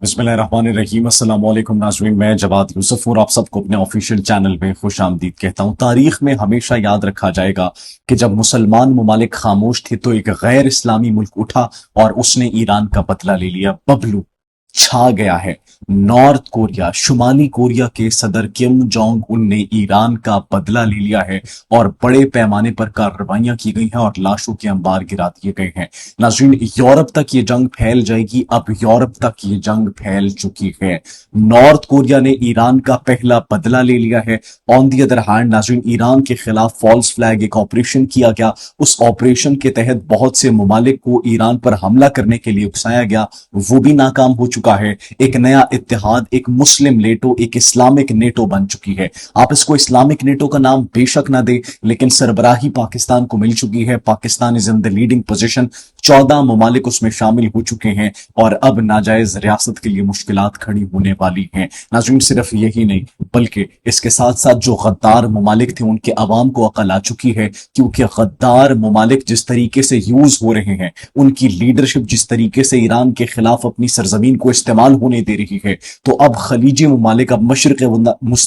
बिस्मिल्लाहिर्रहमानिर्रहीम। अस्सलाम वालेकुम नाज़रीन, मैं जवाद यूसुफ और आप सबको अपने ऑफिशियल चैनल में खुश आमदीद कहता हूँ। तारीख में हमेशा याद रखा जाएगा कि जब मुसलमान ममालिक खामोश थे तो एक गैर इस्लामी मुल्क उठा और उसने ईरान का बदला ले लिया। बबलू छा गया है। नॉर्थ कोरिया, शुमाली कोरिया के सदर किम जोंग उन ने ईरान का बदला ले लिया है और बड़े पैमाने पर कार्रवाइयां की गई हैं और लाशों के अंबार गिरा दिए गए हैं। नाज़रीन, यूरोप तक ये जंग फैल जाएगी। अब यूरोप तक ये जंग फैल चुकी है। नॉर्थ कोरिया ने ईरान का पहला बदला ले लिया है। ऑन दी अदर हैंड नाज़रीन, ईरान के खिलाफ फॉल्स फ्लैग एक ऑपरेशन किया गया। उस ऑपरेशन के तहत बहुत से ममालिक को ईरान पर हमला करने के लिए उकसाया गया, वो भी नाकाम हो चुका है। एक नया इत्तेहाद, एक मुस्लिम नेटो, एक इस्लामिक नेटो बन चुकी है। आप इसको इस्लामिक नेटो का नाम बेशक ना दे, लेकिन सरबराही पाकिस्तान को मिल चुकी है। Pakistan is in the leading position. 14 ममालिक उसमें शामिल हो चुके हैं और अब नाजायज रियासत के लिए मुश्किलात खड़ी होने वाली हैं। नाज़रीन, सिर्फ यही नहीं बल्कि इसके साथ साथ जो गद्दार ममालिक थे उनके अवाम को अकल आ चुकी है, क्योंकि गद्दार ममालिक जिस तरीके से यूज हो रहे हैं, उनकी लीडरशिप जिस तरीके से ईरान के खिलाफ अपनी सरजमीन को इस्तेमाल होने दे रही है, तो अब खलीजी ममालिक, अब मशरिक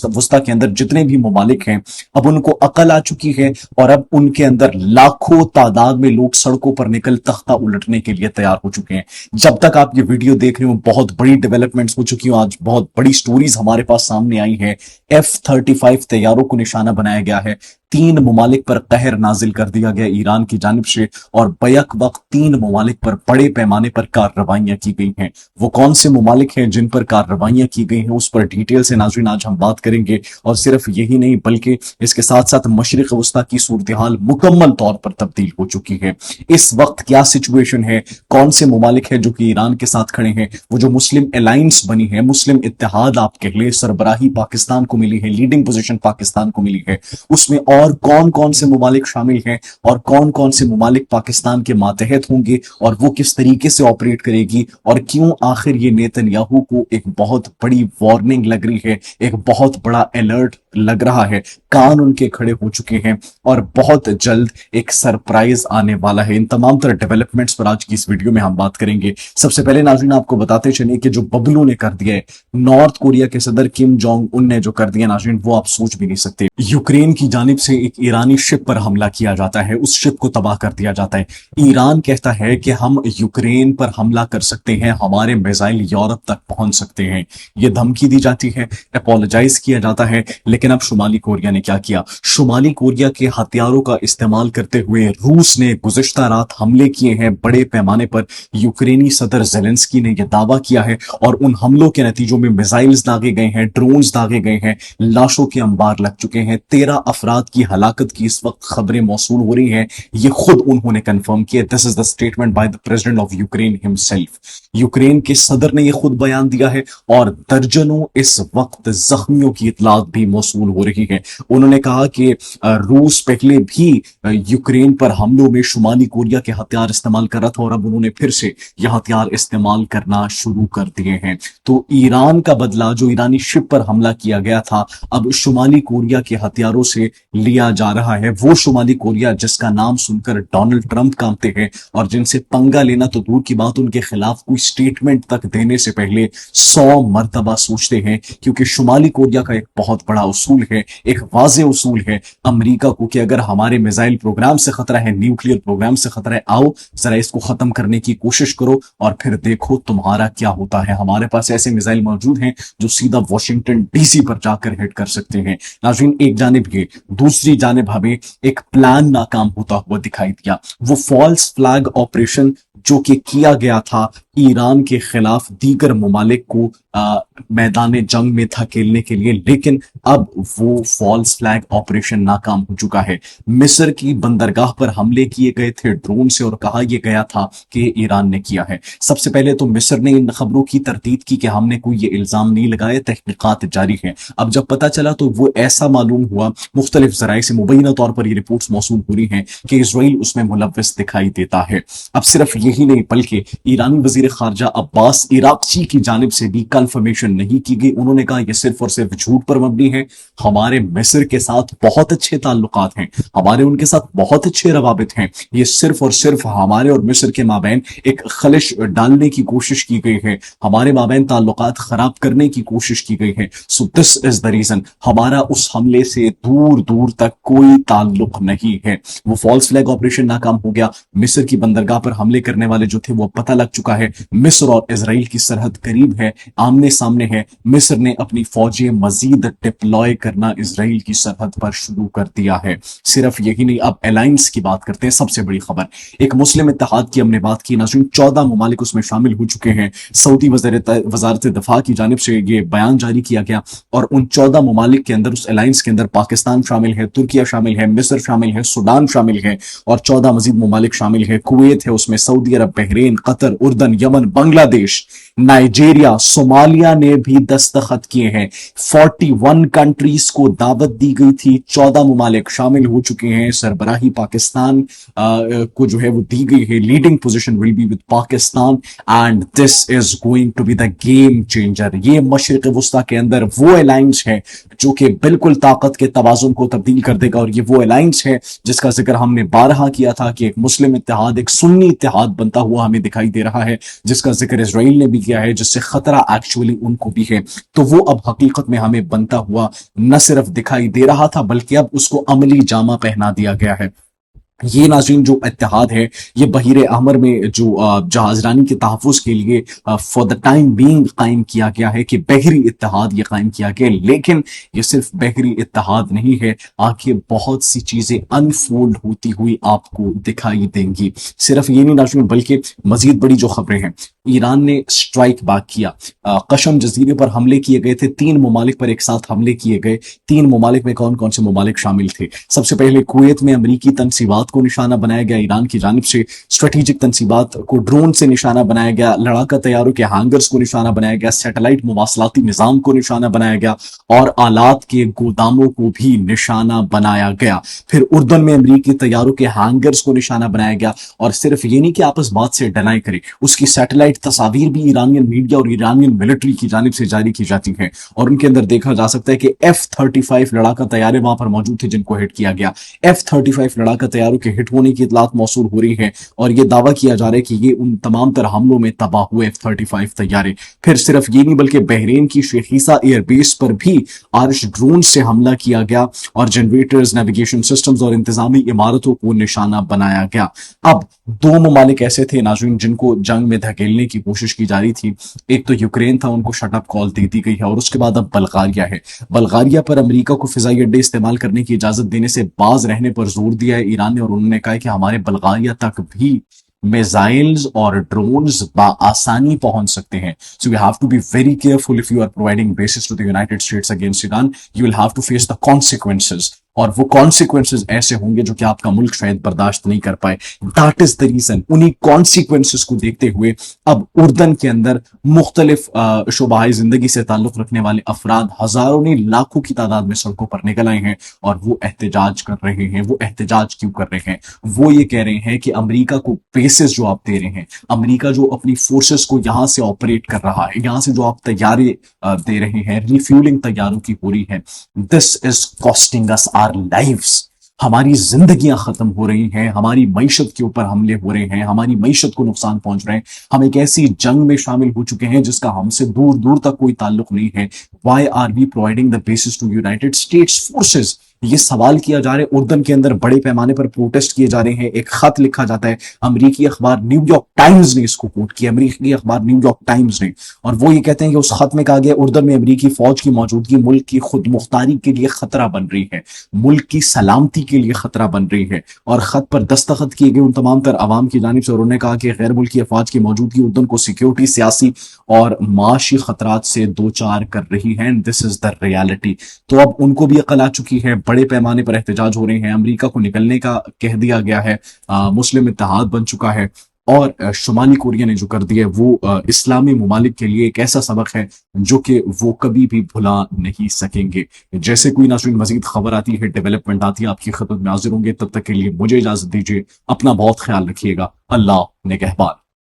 वस्ता के अंदर जितने भी ममालिक हैं, अब उनको अकल आ चुकी है और अब उनके अंदर लाखों तादाद में लोग सड़कों पर निकल तख्ता उलटने के लिए तैयार हो चुके हैं। जब तक आप ये वीडियो देख रहे हो बहुत बड़ी डेवलपमेंट्स हो चुकी हैं। आज बहुत बड़ी स्टोरीज हमारे पास सामने आई है। F-35 तैयारों को निशाना बनाया गया है। 3 ममालिक पर कहर नाजिल कर दिया गया ईरान की जानिब से और बैक वक्त 3 ममालिक पर बड़े पैमाने पर कार्रवाइयां की गई हैं। वो कौन से ममालिक हैं जिन पर कार्रवाइयां की गई हैं, उस पर डिटेल से नाज़रीन आज हम बात करेंगे। और सिर्फ यही नहीं बल्कि इसके साथ साथ मशरिक वस्ता की सूरत हाल मुकम्मल तौर पर तब्दील हो चुकी है। इस वक्त क्या सिचुएशन है, कौन से ममालिक है जो कि ईरान के साथ खड़े हैं, वो जो मुस्लिम अलायंस बनी है, मुस्लिम इत्तेहाद आप कह ले, सरबराही पाकिस्तान को मिली है, लीडिंग पोजीशन पाकिस्तान को मिली है, उसमें और कौन कौन से ममालिक शामिल हैं और कौन कौन से ममालिक पाकिस्तान के मातहत होंगे और वो किस तरीके से ऑपरेट करेगी और क्यों आखिर ये नेतन्याहू को एक बहुत बड़ी वार्निंग लग रही है, एक बहुत बड़ा अलर्ट लग रहा है, कान उनके खड़े हो चुके हैं और बहुत जल्द एक सरप्राइज आने वाला है। इन तमाम तरह डेवलपमेंट्स पर आज की इस वीडियो में हम बात करेंगे। सबसे पहले नाज़रीन आपको बताते चलिए कि जो बबलू ने कर दिया है, नॉर्थ कोरिया के सदर किम जोंग उन ने जो कर दिया नाज़रीन, वो आप सोच भी नहीं सकते। यूक्रेन की जानिब से एक ईरानी शिप पर हमला किया जाता है, उस शिप को तबाह कर दिया जाता है। ईरान कहता है कि हम यूक्रेन पर हमला कर सकते हैं, हमारे मिसाइल यूरोप तक पहुंच सकते हैं। यह धमकी दी जाती है, अपोलोजाइज किया जाता है। लेकिन अब शुमाली कोरिया ने क्या किया, शुमाली कोरिया के हथियारों का इस्तेमाल करते हुए रूस ने गुज़िश्ता रात हमले किए हैं बड़े पैमाने पर। यूक्रेनी सदर ज़ेलेंस्की ने यह दावा किया है और उन हमलों के नतीजों में मिसाइल्स दागे गए हैं, ड्रोन्स दागे गए हैं, लाशों के अंबार लग चुके हैं। 13 अफराद की हलाकत की इस वक्त खबरें मौसूल हो रही हैं। ये खुद उन्होंने कंफर्म किया। This is the statement by the president of Ukraine himself. Ukraine के सदर ने यह खुद बयान दिया है और दर्जनों इस वक्त जख्मियों की इतलात भी मौसूल हो रही है। उन्होंने कहा कि रूस पहले भी यूक्रेन पर हमलों में शुमाली कोरिया के हथियार इस्तेमाल कर रहा था और अब उन्होंने फिर से यह हथियार इस्तेमाल करना शुरू कर दिए हैं। तो ईरान का बदला, जो ईरानी शिप पर हमला किया गया था, अब शुमाली कोरिया के हथियारों से लिया जा रहा है। वो शुमाली कोरिया जिसका नाम सुनकर डोनाल्ड ट्रंप कांपते हैं और जिनसे पंगा लेना तो दूर की बात, उनके खिलाफ कोई स्टेटमेंट तक देने से पहले 100 मर्तबा सोचते हैं, क्योंकि शुमाली कोरिया का एक बहुत बड़ा उसूल है, एक वाज़े उसूल है अमेरिका को कि अगर हमारे मिसाइल प्रोग्राम से खतरा है, न्यूक्लियर प्रोग्राम से खतरा है, आओ जरा इसको खत्म करने की कोशिश करो और फिर देखो तुम्हारा क्या होता है। हमारे पास ऐसे मिसाइल मौजूद हैं जो सीधा वॉशिंगटन डीसी पर जाकर हिट कर सकते हैं। नाज़रीन, एक जानिब ये, दूसरी जानिब हमें एक प्लान नाकाम होता हुआ दिखाई दिया। वो फॉल्स फ्लैग ऑपरेशन जो कि किया गया था ईरान के खिलाफ दीगर ममालिक को मैदान जंग में धकेलने के लिए, लेकिन अब वो फॉल्स फ्लैग ऑपरेशन नाकाम हो चुका है। मिस्र की बंदरगाह पर हमले किए गए थे ड्रोन से और कहा यह गया था कि ईरान ने किया है। सबसे पहले तो मिस्र ने इन खबरों की तरदीद की कि हमने कोई ये इल्जाम नहीं लगाया, तहकीकात जारी है। अब जब पता चला तो वो ऐसा मालूम हुआ, मुख्तलिफ जराए से मुबैना तौर पर ये रिपोर्ट्स मौसूल हो रही हैं कि इसराइल उसमें मुलव्वस दिखाई देता है। अब सिर्फ यही नहीं बल्कि ईरानी वजीर खारजा अब्बास इराक़ची की जानिब से भी कंफर्मेशन नहीं की गई। उन्होंने कहा यह सिर्फ और सिर्फ झूठ पर मबनी है। हमारे मिस्र के साथ बहुत अच्छे ताल्लुकात हैं, हमारे उनके साथ बहुत अच्छे रवाबित हैं। ये सिर्फ और सिर्फ हमारे और मिस्र के माबैन एक खलिश डालने की कोशिश की गई है, हमारे माबैन ताल्लुकात खराब करने की कोशिश की गई है। So this is the reason. हमारा उस हमले से दूर दूर तक कोई ताल्लुक नहीं है। वो फॉल्स फ्लैग ऑपरेशन नाकाम हो गया। मिस्र की बंदरगाह पर हमले करने वाले जो थे वो पता लग चुका है। मिस्र और इजराइल की सरहद करीब है, आमने सामने है। मिस्र ने अपनी फौजें मजीद डिप्लॉय करना इजराइल की सरहद पर शुरू कर दिया है। सिर्फ यही नहीं, अब अलायंस की बात करते हैं। सबसे बड़ी खबर, एक मुस्लिम इत्तेहाद की हमने बात की नाज़रीन, 14 ममालिक उसमें शामिल हो चुके हैं। सऊदी वजारत दिफा की जानिब से ये बयान जारी किया गया और उन 14 ममालिक के अंदर, उस अलायंस के अंदर पाकिस्तान शामिल है, तुर्किया शामिल है, मिस्र शामिल है, सूडान शामिल है और 14 मजीद ममालिक शामिल है। कुवैत है उसमें, सऊदी अरब, बहरीन, कतर, उर्दन, यमन, बांग्लादेश, नाइजीरिया, सोमालिया ने भी दस्तखत किए हैं। 41 कंट्रीज को दावत दी गई थी, 14 ममालिक शामिल हो चुके हैं। सरबराही पाकिस्तान को जो है वो दी गई है। Leading position will be with Pakistan and this is going to be the game changer. ये मशरिक वुस्ता के अंदर वो अलायंस है जो कि बिल्कुल ताकत के तवाजुन को तब्दील कर देगा और ये वो अलायंस है जिसका जिक्र हमने बारहा किया था कि एक मुस्लिम इत्तेहाद, एक सुन्नी इत्तेहाद बनता हुआ हमें दिखाई दे रहा है, जिसका जिक्र इजराइल ने भी किया है, जिससे खतरा एक्चुअली उनको भी है। तो वो अब हकीकत में हमें बनता हुआ न सिर्फ दिखाई दे रहा था बल्कि अब उसको अमली जामा पहना दिया गया है। ये नाज़रीन जो इत्तेहाद है ये बहीरे अहमर में जो जहाजरानी के तहफ़्फ़ुज़ के लिए फॉर द टाइम बीइंग कायम किया गया है कि बहरी इत्तेहाद ये कायम किया गया। लेकिन ये सिर्फ बहरी इत्तेहाद नहीं है, आगे बहुत सी चीजें अनफोल्ड होती हुई आपको दिखाई देंगी। सिर्फ ये नहीं नाज़रीन, बल्कि मजीद बड़ी जो खबरें हैं, ईरान ने स्ट्राइक बैक किया। कशम जजीरे पर हमले किए गए थे, 3 ममालिक पर एक साथ हमले किए गए। 3 ममालिक में कौन कौन से ममालिक शामिल थे? सबसे पहले कुवैत में अमरीकी तनसीबात को निशाना बनाया गया, ईरान की जानिब से स्ट्रेटेजिक तनसीबात को ड्रोन से निशाना बनाया गया, लड़ाका तैयारों के हैंगर्स को निशाना बनाया गया, सैटेलाइट मुवासलाती निजाम को निशाना बनाया गया और आलात के गोदामों को भी निशाना बनाया गया। फिर उर्दन में अमरीकी तैयारों के हैंगर्स को निशाना बनाया गया और सिर्फ ये नहीं कि आप इस बात से डिनाई करें, उसकी सैटेलाइट तस्वीर भी ईरानियन मीडिया और ईरानियन मिलिट्री की जानिब से जारी की जाती है और उनके अंदर देखा जा सकता है कि F-35 लड़ाका तैयारे वहां पर मौजूद थे जिनको हिट किया गया। F-35 लड़ाका तैयारों के हिट होने की इतलात मौसूल हो रही है और यह दावा किया जा रहा है कि ये उन तमाम तरह हमलों में तबाह हुए F-35 तैयारे। फिर सिर्फ ये नहीं बल्कि बहरीन की शेखीसा एयरबेस पर भी आरिश ड्रोन से हमला किया गया और जनरेटर्स, नेविगेशन सिस्टम्स और इंतजामी इमारतों को निशाना बनाया गया। अब 2 ममालिक ऐसे थे नाज़रीन जिनको जंग में धकेलने की कोशिश की जा रही थी। एक तो यूक्रेन था, उनको शटअप कॉल दे दी गई है और उसके बाद अब बल्गारिया है। बल्गारिया पर अमेरिका को फिजाई अड्डे इस्तेमाल करने की इजाजत देने से बाज रहने पर जोर दिया है ईरान ने और उन्होंने कहा कि हमारे बल्गारिया तक भी मिसाइल्स और ड्रोन्स आसानी पहुंच सकते हैं। So you have to be very careful if you are providing bases to the United States against Iran. You will have to face the consequences और वो कॉन्सिक्वेंसेस ऐसे होंगे जो कि आपका मुल्क शायद बर्दाश्त नहीं कर पाए। That is the reason. उन्हीं कॉन्सिक्वेंसेस को देखते हुए अब उर्दन के अंदर मुख्तलिफ शोबाए जिंदगी से ताल्लुक रखने वाले अफराद हजारों नहीं लाखों की तादाद में सड़कों पर निकल आए हैं और वो एहतजाज कर रहे हैं। वो एहतजाज क्यों कर रहे हैं? वो ये कह रहे हैं कि अमेरिका को बेसिस जो आप दे रहे हैं, अमेरिका जो अपनी फोर्सेस को यहां से ऑपरेट कर रहा है, यहां से जो आप तैयारी दे रहे हैं, रिफ्यूलिंग तैयारों की हो रही है, this is costing us our lives. हमारी जिंदगियां खत्म हो रही हैं, हमारी मईशत के ऊपर हमले हो रहे हैं, हमारी मईशत को नुकसान पहुंच रहे हैं। हम एक ऐसी जंग में शामिल हो चुके हैं जिसका हमसे दूर दूर तक कोई ताल्लुक नहीं है। Why are we providing the bases to United States forces? ये सवाल किया जा रहा है। उर्दन के अंदर बड़े पैमाने पर प्रोटेस्ट किए जा रहे हैं। एक खत लिखा जाता है, अमेरिकी अखबार न्यूयॉर्क टाइम्स ने इसको कोट किया, अमेरिकी अखबार न्यूयॉर्क टाइम्स ने, और वो ये कहते हैं कि उस खत में कहा गया उर्दन में अमेरिकी फौज की मौजूदगी मुल्क की खुद मुख्तारी के लिए खतरा बन रही है, मुल्क की सलामती के लिए खतरा बन रही है। और खत पर दस्तखत किए गए उन तमाम तर अवाम की जानिब से उन्होंने कहा कि गैर मुल्की अफवाज की मौजूदगी उर्दन को सिक्योरिटी, सियासी और माशी खतरात से दो चार कर रही है। This is the reality. तो अब उनको भी अकल आ चुकी है, बड़े पैमाने पर एहतजाज हो रहे हैं, अमेरिका को निकलने का कह दिया गया है, मुस्लिम इत्तेहाद बन चुका है और शुमाली कोरिया ने जो कर दिया है वो इस्लामी ममालिक के लिए एक ऐसा सबक है जो कि वो कभी भी भुला नहीं सकेंगे। जैसे कोई नाज़रीन मजीद खबर आती है, डेवलपमेंट आती है, आपकी खिदमत में हाजिर होंगे। तब तक के लिए मुझे इजाजत दीजिए, अपना बहुत ख्याल रखिएगा। अल्लाह निगहबान।